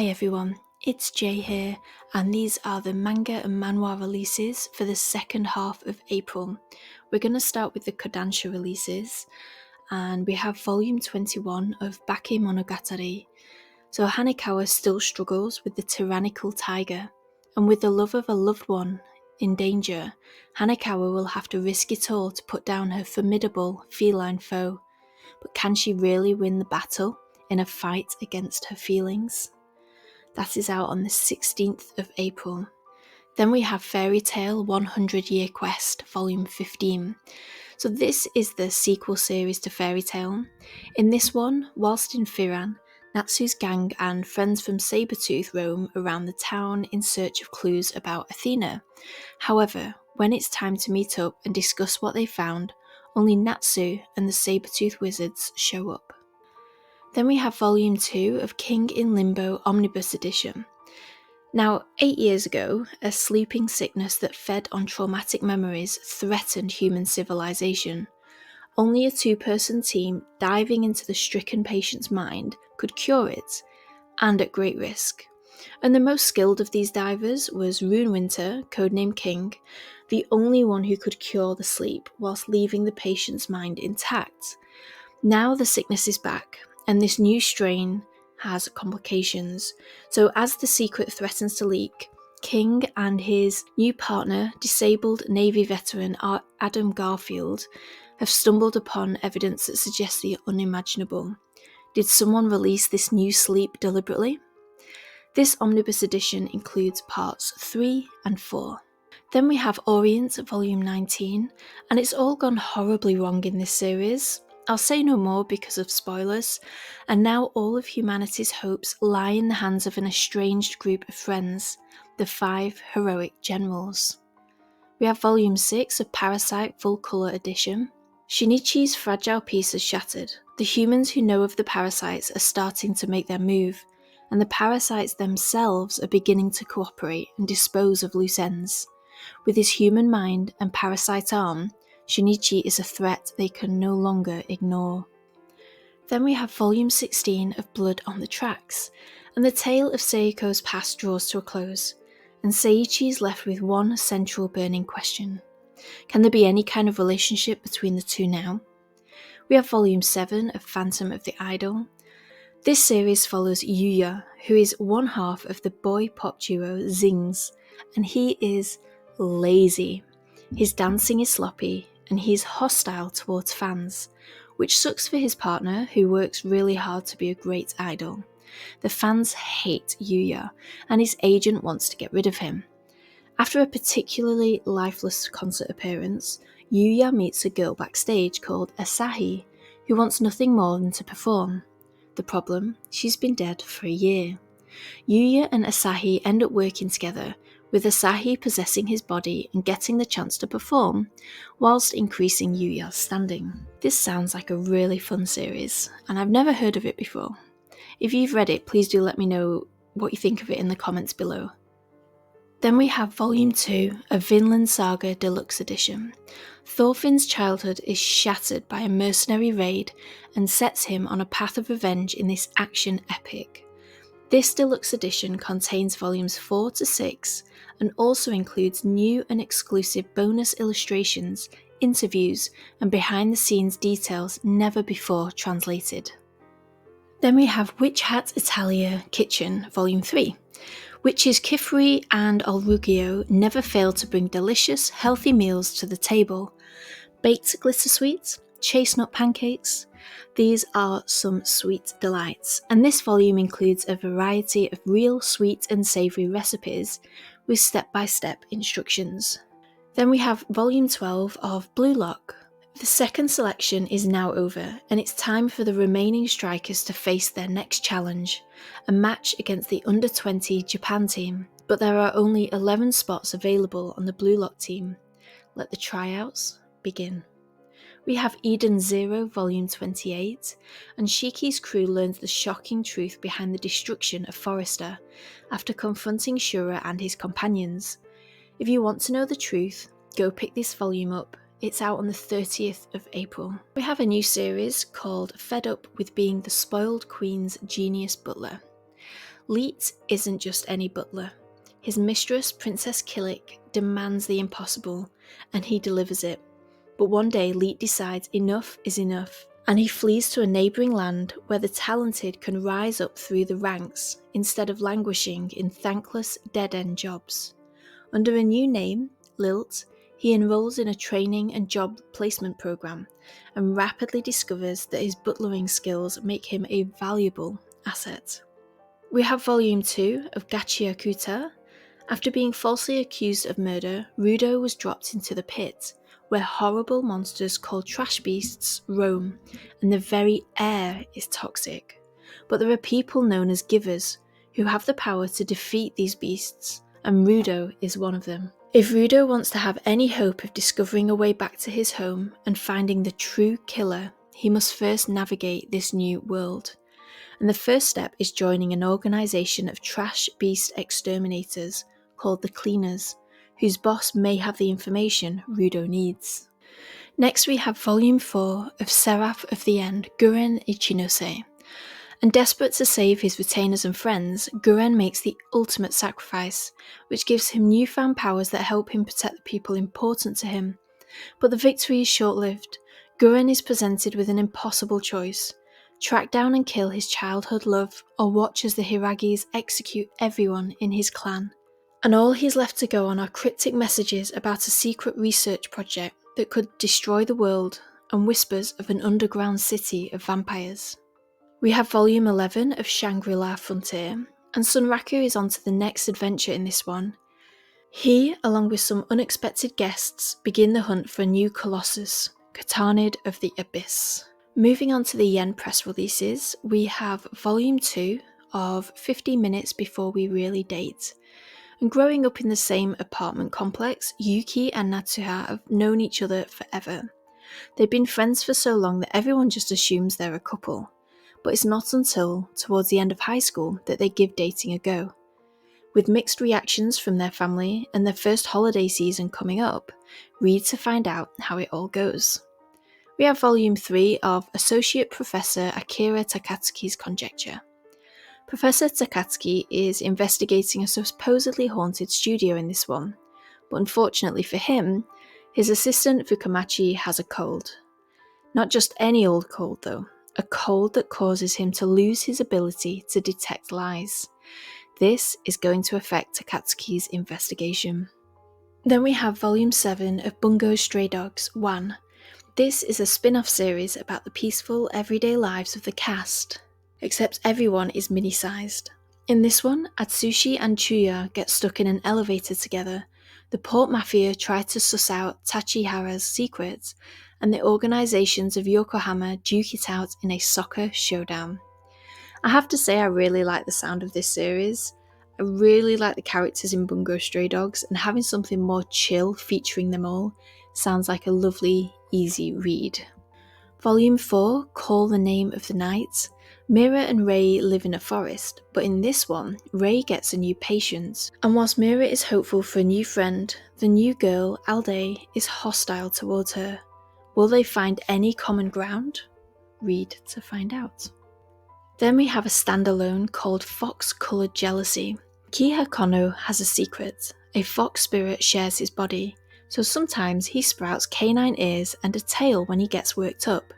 Hi everyone, it's Jay here, and these are the manga and manhwa releases for the second half of April. We're going to start with the Kodansha releases, and we have volume 21 of Bakemonogatari. So Hanekawa still struggles with the tyrannical tiger, and with the love of a loved one in danger, Hanekawa will have to risk it all to put down her formidable feline foe. But can she really win the battle in a fight against her feelings? That is out on the 16th of April. Then we have Fairy Tail 100 Year Quest, Volume 15. So this is the sequel series to Fairy Tail. In this one, whilst in Firan, Natsu's gang and friends from Sabretooth roam around the town in search of clues about Athena. However, when it's time to meet up and discuss what they found, only Natsu and the Sabretooth wizards show up. Then we have Volume 2 of King in Limbo Omnibus Edition. Now, 8 years ago, a sleeping sickness that fed on traumatic memories threatened human civilization. Only a two-person team diving into the stricken patient's mind could cure it, and at great risk. And the most skilled of these divers was Runewinter, codenamed King, the only one who could cure the sleep whilst leaving the patient's mind intact. Now the sickness is back, and this new strain has complications. So as the secret threatens to leak, King and his new partner, disabled Navy veteran Adam Garfield, have stumbled upon evidence that suggests the unimaginable. Did someone release this new sleep deliberately? This omnibus edition includes parts 3 and 4. Then we have Orient Volume 19, and it's all gone horribly wrong in this series. I'll say no more because of spoilers, and now all of humanity's hopes lie in the hands of an estranged group of friends, the 5 heroic generals. We have Volume 6 of Parasite Full Colour Edition. Shinichi's fragile peace has shattered. The humans who know of the parasites are starting to make their move, and the parasites themselves are beginning to cooperate and dispose of loose ends. With his human mind and parasite arm, Shinichi is a threat they can no longer ignore. Then we have Volume 16 of Blood on the Tracks, and the tale of Seiko's past draws to a close, and Seiichi is left with one central burning question. Can there be any kind of relationship between the two now? We have Volume 7 of Phantom of the Idol. This series follows Yuya, who is one half of the boy pop duo Zings, and he is lazy. His dancing is sloppy, and he's hostile towards fans, which sucks for his partner, who works really hard to be a great idol. The fans hate Yuya, and his agent wants to get rid of him. After a particularly lifeless concert appearance, Yuya meets a girl backstage called Asahi, who wants nothing more than to perform. The problem? She's been dead for a year. Yuya and Asahi end up working together, with Asahi possessing his body and getting the chance to perform, whilst increasing Yuya's standing. This sounds like a really fun series, and I've never heard of it before. If you've read it, please do let me know what you think of it in the comments below. Then we have Volume 2 of Vinland Saga Deluxe Edition. Thorfinn's childhood is shattered by a mercenary raid and sets him on a path of revenge in this action epic. This deluxe edition contains volumes 4 to 6 and also includes new and exclusive bonus illustrations, interviews, and behind-the-scenes details never before translated. Then we have Witch Hat Italia Kitchen Volume 3. Witches Kifri and Olruggio never fail to bring delicious, healthy meals to the table. Baked glitter sweets, chestnut pancakes. These are some sweet delights, and this volume includes a variety of real sweet and savoury recipes with step-by-step instructions. Then we have Volume 12 of Blue Lock. The second selection is now over, and it's time for the remaining strikers to face their next challenge, a match against the under-20 Japan team, but there are only 11 spots available on the Blue Lock team. Let the tryouts begin. We have Eden Zero Volume 28, and Shiki's crew learns the shocking truth behind the destruction of Forrester after confronting Shura and his companions. If you want to know the truth, go pick this volume up. It's out on the 30th of April. We have a new series called Fed Up with Being the Spoiled Queen's Genius Butler. Leet isn't just any butler. His mistress, Princess Killick, demands the impossible, and he delivers it. But one day Leet decides enough is enough, and he flees to a neighbouring land where the talented can rise up through the ranks instead of languishing in thankless dead-end jobs. Under a new name, Lilt, he enrolls in a training and job placement program and rapidly discovers that his butlering skills make him a valuable asset. We have Volume 2 of Gachiakuta. After being falsely accused of murder, Rudo was dropped into the pit, where horrible monsters called trash beasts roam, and the very air is toxic. But there are people known as givers, who have the power to defeat these beasts, and Rudo is one of them. If Rudo wants to have any hope of discovering a way back to his home and finding the true killer, he must first navigate this new world. And the first step is joining an organisation of trash beast exterminators called the Cleaners, whose boss may have the information Rudo needs. Next we have Volume 4 of Seraph of the End, Guren Ichinose. And desperate to save his retainers and friends, Guren makes the ultimate sacrifice, which gives him newfound powers that help him protect the people important to him. But the victory is short-lived. Guren is presented with an impossible choice: track down and kill his childhood love, or watch as the Hiragis execute everyone in his clan. And all he's left to go on are cryptic messages about a secret research project that could destroy the world, and whispers of an underground city of vampires. We have Volume 11 of Shangri-La Frontier, and Sunraku is on to the next adventure in this one. He, along with some unexpected guests, begin the hunt for a new Colossus, Katanid of the Abyss. Moving on to the Yen press releases, we have Volume 2 of 50 Minutes Before We Really Date. And growing up in the same apartment complex, Yuki and Natsuha have known each other forever. They've been friends for so long that everyone just assumes they're a couple. But it's not until towards the end of high school that they give dating a go. With mixed reactions from their family and their first holiday season coming up, read to find out how it all goes. We have Volume 3 of Associate Professor Akira Takatsuki's Conjecture. Professor Takatsuki is investigating a supposedly haunted studio in this one, but unfortunately for him, his assistant Fukamachi has a cold. Not just any old cold though, a cold that causes him to lose his ability to detect lies. This is going to affect Takatsuki's investigation. Then we have Volume 7 of Bungo Stray Dogs 1. This is a spin-off series about the peaceful, everyday lives of the cast, except everyone is mini-sized. In this one, Atsushi and Chuya get stuck in an elevator together, the Port Mafia try to suss out Tachihara's secrets, and the organisations of Yokohama duke it out in a soccer showdown. I have to say I really like the sound of this series. I really like the characters in Bungo Stray Dogs, and having something more chill featuring them all sounds like a lovely, easy read. Volume 4, Call the Name of the Night. Mira and Rei live in a forest, but in this one, Rei gets a new patient, and whilst Mira is hopeful for a new friend, the new girl, Alde, is hostile towards her. Will they find any common ground? Read to find out. Then we have a standalone called Fox Coloured Jealousy. Kiha Kono has a secret. A fox spirit shares his body, so sometimes he sprouts canine ears and a tail when he gets worked up,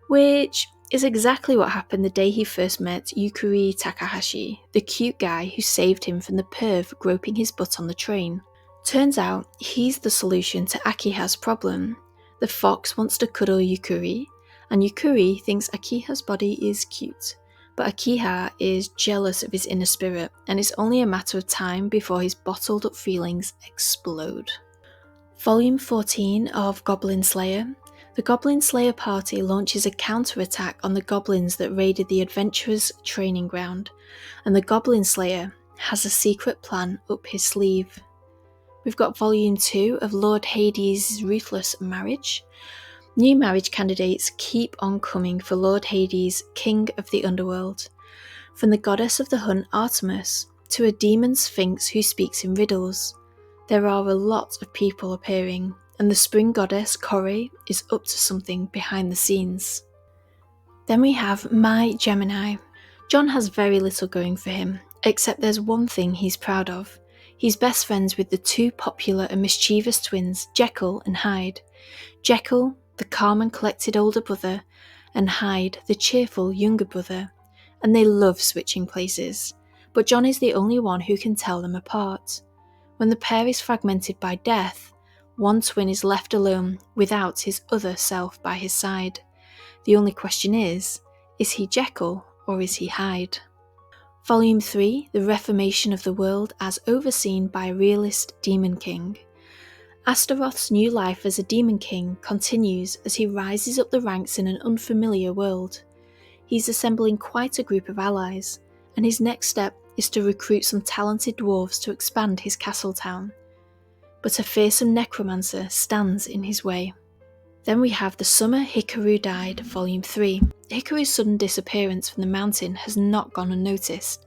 which is exactly what happened the day he first met Yukari Takahashi, the cute guy who saved him from the perv groping his butt on the train. Turns out he's the solution to Akiha's problem. The fox wants to cuddle Yukari, and Yukari thinks Akiha's body is cute, but Akiha is jealous of his inner spirit, and it's only a matter of time before his bottled up feelings explode. Volume 14 of Goblin Slayer. The Goblin Slayer party launches a counterattack on the goblins that raided the adventurers' training ground, and the Goblin Slayer has a secret plan up his sleeve. We've got Volume 2 of Lord Hades' Ruthless Marriage. New marriage candidates keep on coming for Lord Hades, King of the Underworld. From the goddess of the hunt Artemis to a demon sphinx who speaks in riddles. There are a lot of people appearing, and the spring goddess Kore is up to something behind the scenes. Then we have My Gemini. John has very little going for him. Except there's one thing he's proud of. He's best friends with the two popular and mischievous twins, Jekyll and Hyde. Jekyll, the calm and collected older brother, and Hyde, the cheerful younger brother. And they love switching places. But John is the only one who can tell them apart. When the pair is fragmented by death, one twin is left alone without his other self by his side. The only question is he Jekyll or is he Hyde? Volume 3, The Reformation of the World as Overseen by a Realist Demon King. Astaroth's new life as a Demon King continues as he rises up the ranks in an unfamiliar world. He's assembling quite a group of allies, and his next step is to recruit some talented dwarves to expand his castle town. But a fearsome necromancer stands in his way. Then we have The Summer Hikaru Died, Volume 3. Hikaru's sudden disappearance from the mountain has not gone unnoticed,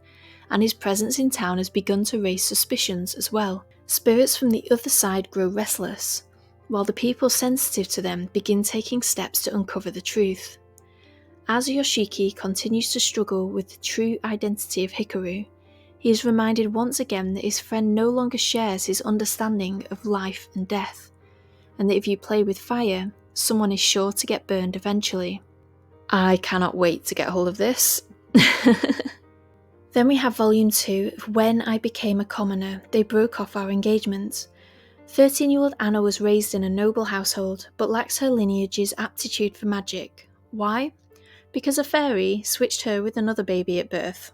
and his presence in town has begun to raise suspicions as well. Spirits from the other side grow restless, while the people sensitive to them begin taking steps to uncover the truth. As Yoshiki continues to struggle with the true identity of Hikaru, he is reminded once again that his friend no longer shares his understanding of life and death, and that if you play with fire, someone is sure to get burned eventually. I cannot wait to get hold of this. Then we have Volume 2 of When I Became a Commoner, They Broke Off Our Engagement. 13-year-old Anna was raised in a noble household, but lacks her lineage's aptitude for magic. Why? Because a fairy switched her with another baby at birth.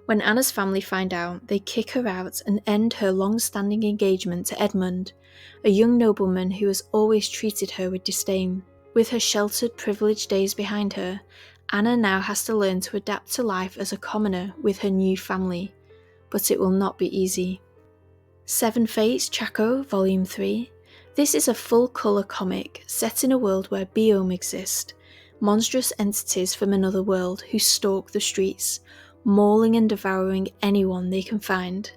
When Anna's family find out, they kick her out and end her long-standing engagement to Edmund, a young nobleman who has always treated her with disdain. With her sheltered, privileged days behind her, Anna now has to learn to adapt to life as a commoner with her new family, but it will not be easy. Seven Fates Chaco, Volume 3. This is a full-colour comic set in a world where biome exist, monstrous entities from another world who stalk the streets, mauling and devouring anyone they can find.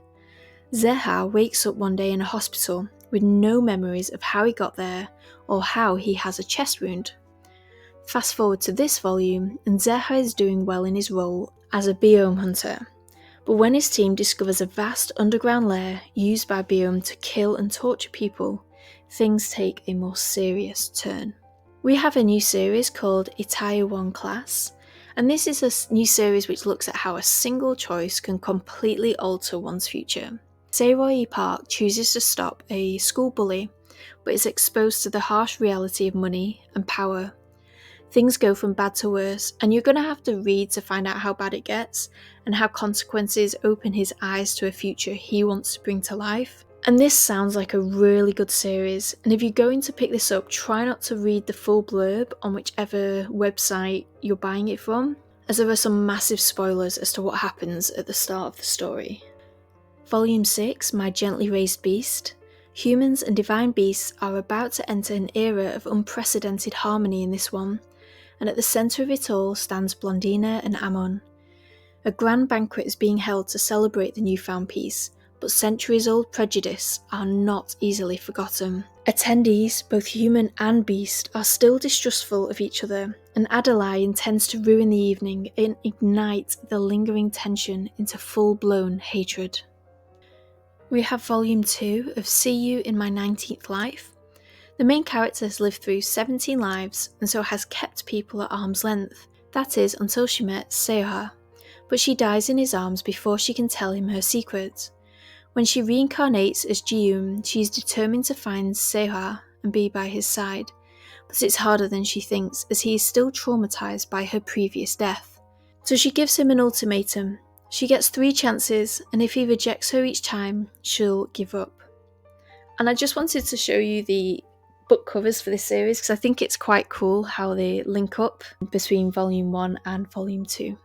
Zeha wakes up one day in a hospital with no memories of how he got there or how he has a chest wound. Fast forward to this volume, and Zeha is doing well in his role as a biome hunter. But when his team discovers a vast underground lair used by biome to kill and torture people, things take a more serious turn. We have a new series called Itaewon Class, and this is a new series which looks at how a single choice can completely alter one's future. Seiroi Park chooses to stop a school bully, but is exposed to the harsh reality of money and power. Things go from bad to worse, and you're going to have to read to find out how bad it gets, and how consequences open his eyes to a future he wants to bring to life. And this sounds like a really good series, and if you're going to pick this up, try not to read the full blurb on whichever website you're buying it from, as there are some massive spoilers as to what happens at the start of the story. Volume 6, My Gently Raised Beast. Humans and divine beasts are about to enter an era of unprecedented harmony in this one, and at the centre of it all stands Blondina and Amon. A grand banquet is being held to celebrate the newfound peace, but centuries-old prejudice are not easily forgotten. Attendees, both human and beast, are still distrustful of each other, and Adelaide intends to ruin the evening and ignite the lingering tension into full-blown hatred. We have Volume 2 of See You in My 19th Life. The main character has lived through 17 lives and so has kept people at arm's length. That is, until she met Seoha, but she dies in his arms before she can tell him her secret. When she reincarnates as Ji-yoon, she is determined to find Seoha and be by his side, but it's harder than she thinks as he is still traumatised by her previous death. So she gives him an ultimatum. She gets 3 chances, and if he rejects her each time, she'll give up. And I just wanted to show you the book covers for this series because I think it's quite cool how they link up between Volume 1 and Volume 2.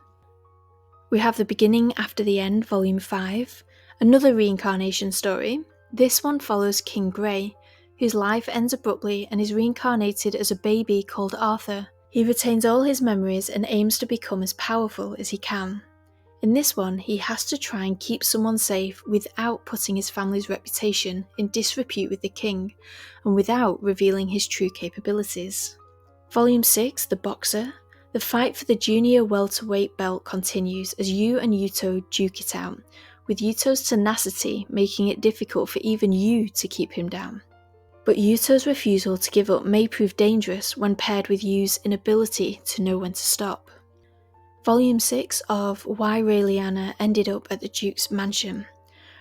We have The Beginning After the End, Volume 5, another reincarnation story. This one follows King Grey, whose life ends abruptly and is reincarnated as a baby called Arthur. He retains all his memories and aims to become as powerful as he can. In this one, he has to try and keep someone safe without putting his family's reputation in disrepute with the king, and without revealing his true capabilities. Volume 6, The Boxer. The fight for the junior welterweight belt continues as Yu and Yuto duke it out, with Yuto's tenacity making it difficult for even Yu to keep him down. But Yuto's refusal to give up may prove dangerous when paired with Yu's inability to know when to stop. Volume 6 of Why Raeliana Ended Up at the Duke's Mansion.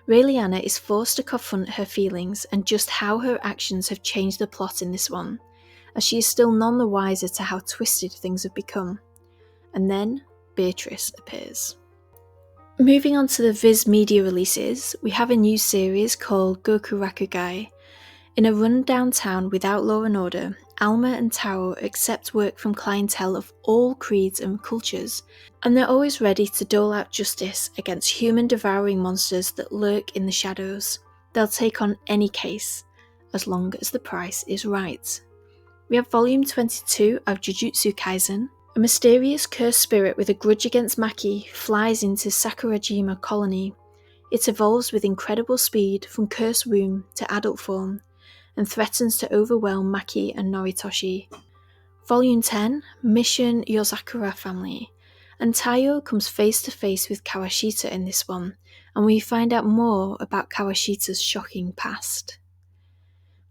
Raeliana is forced to confront her feelings and just how her actions have changed the plot in this one, as she is still none the wiser to how twisted things have become. And then Beatrice appears. Moving on to the Viz Media releases, we have a new series called Gokurakugai. In a run-down town without law and order, Alma and Taro accept work from clientele of all creeds and cultures, and they're always ready to dole out justice against human-devouring monsters that lurk in the shadows. They'll take on any case, as long as the price is right. We have Volume 22 of Jujutsu Kaisen. A mysterious cursed spirit with a grudge against Maki flies into Sakurajima Colony. It evolves with incredible speed from cursed womb to adult form, and threatens to overwhelm Maki and Noritoshi. Volume 10, Mission Yozakura Family. And Taiyo comes face to face with Kawashita in this one, and we find out more about Kawashita's shocking past.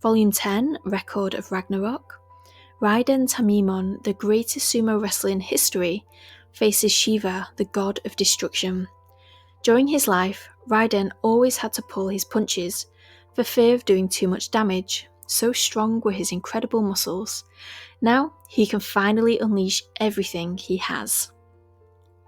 Volume 10, Record of Ragnarok. Raiden Tamimon, the greatest sumo wrestler in history, faces Shiva, the god of destruction. During his life, Raiden always had to pull his punches, for fear of doing too much damage, so strong were his incredible muscles. Now he can finally unleash everything he has.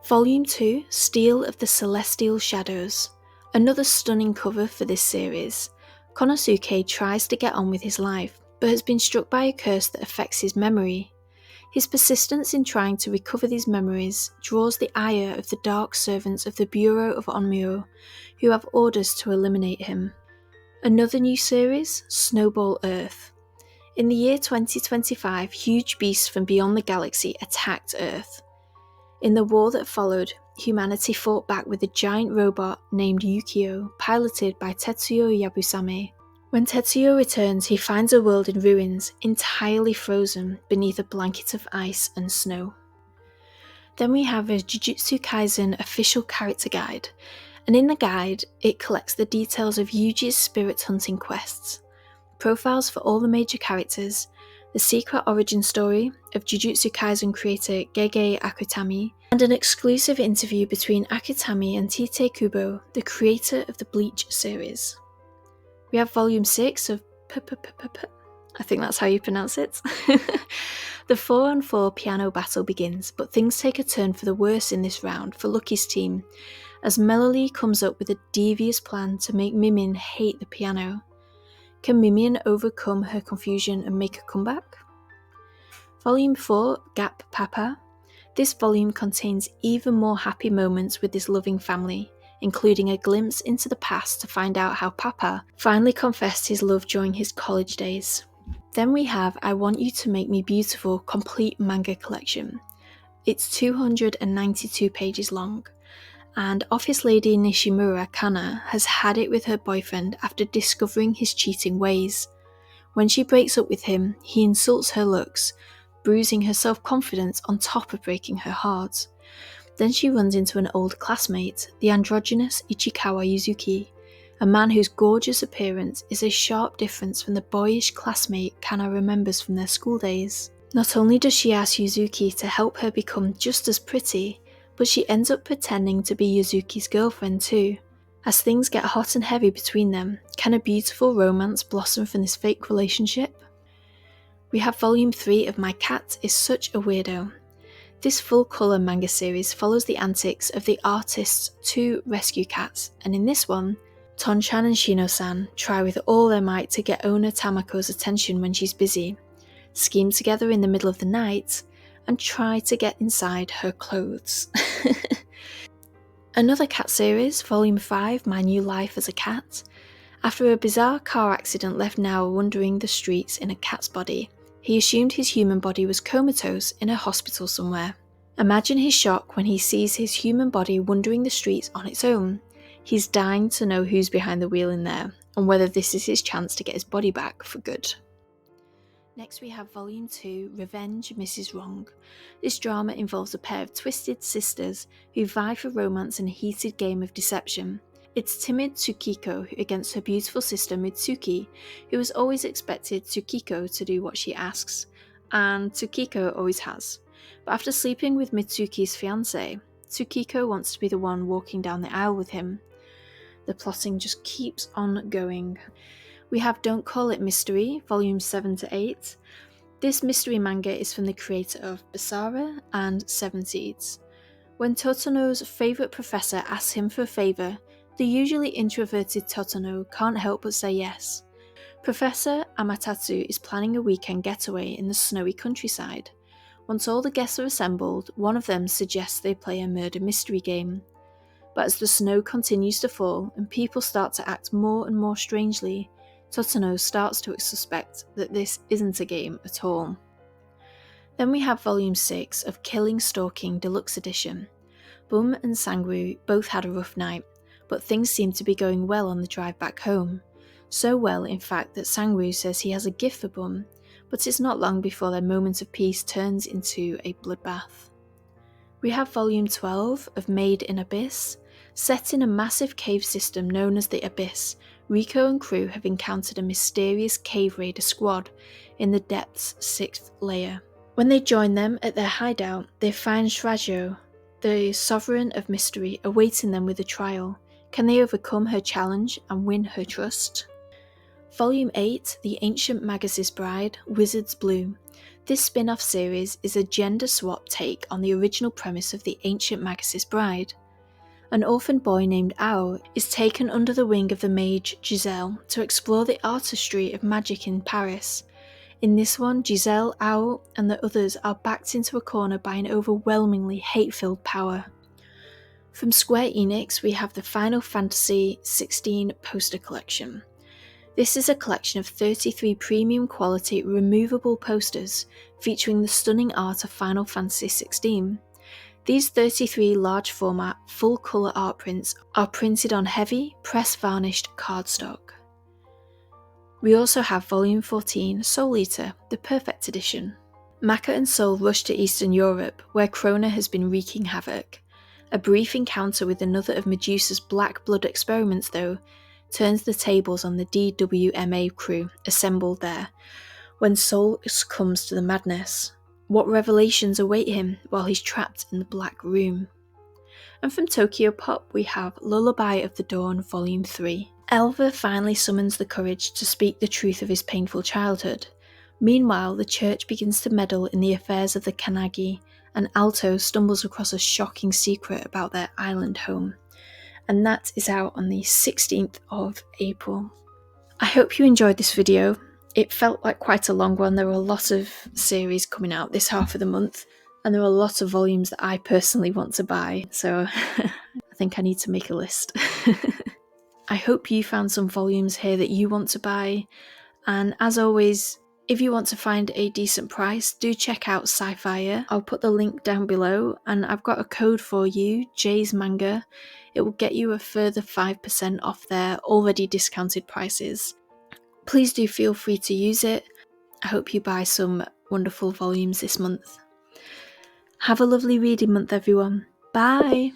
Volume 2, Steel of the Celestial Shadows. Another stunning cover for this series. Konosuke tries to get on with his life, but has been struck by a curse that affects his memory. His persistence in trying to recover these memories draws the ire of the dark servants of the Bureau of Onmyo, who have orders to eliminate him. Another new series, Snowball Earth. In the year 2025, huge beasts from beyond the galaxy attacked Earth. In the war that followed, humanity fought back with a giant robot named Yukio, piloted by Tetsuyo Yabusame. When Tetsuyo returns, he finds a world in ruins, entirely frozen beneath a blanket of ice and snow. Then we have a Jujutsu Kaisen official character guide, and in the guide, it collects the details of Yuji's spirit hunting quests, profiles for all the major characters, the secret origin story of Jujutsu Kaisen creator Gege Akutami, and an exclusive interview between Akutami and Tite Kubo, the creator of the Bleach series. We have Volume 6 of I think that's how you pronounce it. The 4-on-4 piano battle begins, but things take a turn for the worse in this round for Lucky's team, as Melody comes up with a devious plan to make Mimin hate the piano. Can Mimin overcome her confusion and make a comeback? Volume 4, Gap Papa. This volume contains even more happy moments with this loving family, including a glimpse into the past to find out how Papa finally confessed his love during his college days. Then we have I Want You to Make Me Beautiful complete manga collection. It's 292 pages long, and office lady Nishimura Kana has had it with her boyfriend after discovering his cheating ways. When she breaks up with him, he insults her looks, bruising her self-confidence on top of breaking her heart. Then she runs into an old classmate, the androgynous Ichikawa Yuzuki, a man whose gorgeous appearance is a sharp difference from the boyish classmate Kana remembers from their school days. Not only does she ask Yuzuki to help her become just as pretty, but she ends up pretending to be Yuzuki's girlfriend too. As things get hot and heavy between them, can a beautiful romance blossom from this fake relationship? We have Volume 3 of My Cat is Such a Weirdo. This full-colour manga series follows the antics of the artist's two rescue cats, and in this one, Tonchan and Shino-san try with all their might to get owner Tamako's attention when she's busy, scheme together in the middle of the night, and try to get inside her clothes. Another cat series, Volume 5, My New Life as a Cat. After a bizarre car accident left Nao wandering the streets in a cat's body, he assumed his human body was comatose in a hospital somewhere. Imagine his shock when he sees his human body wandering the streets on its own. He's dying to know who's behind the wheel in there, and whether this is his chance to get his body back for good. Next we have Volume 2, Revenge Mrs. Wrong. This drama involves a pair of twisted sisters who vie for romance in a heated game of deception. It's timid Tsukiko against her beautiful sister Mitsuki, who has always expected Tsukiko to do what she asks, and Tsukiko always has. But after sleeping with Mitsuki's fiancé, Tsukiko wants to be the one walking down the aisle with him. The plotting just keeps on going. We have Don't Call It Mystery, Volumes 7 to 8. This mystery manga is from the creator of Basara and Seven Seeds. When Totono's favourite professor asks him for a favour, the usually introverted Totono can't help but say yes. Professor Amatatsu is planning a weekend getaway in the snowy countryside. Once all the guests are assembled, one of them suggests they play a murder mystery game. But as the snow continues to fall and people start to act more and more strangely, Totono starts to suspect that this isn't a game at all. Then we have Volume 6 of Killing Stalking Deluxe Edition. Bum and Sangwoo both had a rough night, but things seem to be going well on the drive back home. So well, in fact, that Sangwoo says he has a gift for Bum, but it's not long before their moment of peace turns into a bloodbath. We have Volume 12 of Made in Abyss. Set in a massive cave system known as the Abyss, Riko and crew have encountered a mysterious cave raider squad in the depth's 6th layer. When they join them at their hideout, they find Shirajo, the sovereign of mystery, awaiting them with a trial. Can they overcome her challenge and win her trust? Volume 8, The Ancient Magus' Bride, Wizard's Blue. This spin-off series is a gender-swap take on the original premise of The Ancient Magus' Bride. An orphan boy named Ao is taken under the wing of the mage Giselle to explore the artistry of magic in Paris. In this one, Giselle, Ao, and the others are backed into a corner by an overwhelmingly hate-filled power. From Square Enix, we have the Final Fantasy XVI poster collection. This is a collection of 33 premium quality removable posters featuring the stunning art of Final Fantasy XVI. These 33 large format, full colour art prints are printed on heavy, press-varnished cardstock. We also have Volume 14, Soul Eater, the Perfect Edition. Maka and Soul rush to Eastern Europe, where Krona has been wreaking havoc. A brief encounter with another of Medusa's black blood experiments, though, turns the tables on the DWMA crew assembled there, when Soul succumbs to the madness. What revelations await him while he's trapped in the Black Room? And from Tokyo Pop we have Lullaby of the Dawn Volume 3. Elva finally summons the courage to speak the truth of his painful childhood. Meanwhile, the church begins to meddle in the affairs of the Kanagi, and Alto stumbles across a shocking secret about their island home. And that is out on the 16th of April. I hope you enjoyed this video. It felt like quite a long one. There were a lot of series coming out this half of the month, and there are a lot of volumes that I personally want to buy, so I think I need to make a list. I hope you found some volumes here that you want to buy, and as always, if you want to find a decent price, do check out SciFier. I'll put the link down below, and I've got a code for you, Jay's Manga. It will get you a further 5% off their already discounted prices. Please do feel free to use it. I hope you buy some wonderful volumes this month. Have a lovely reading month, everyone. Bye!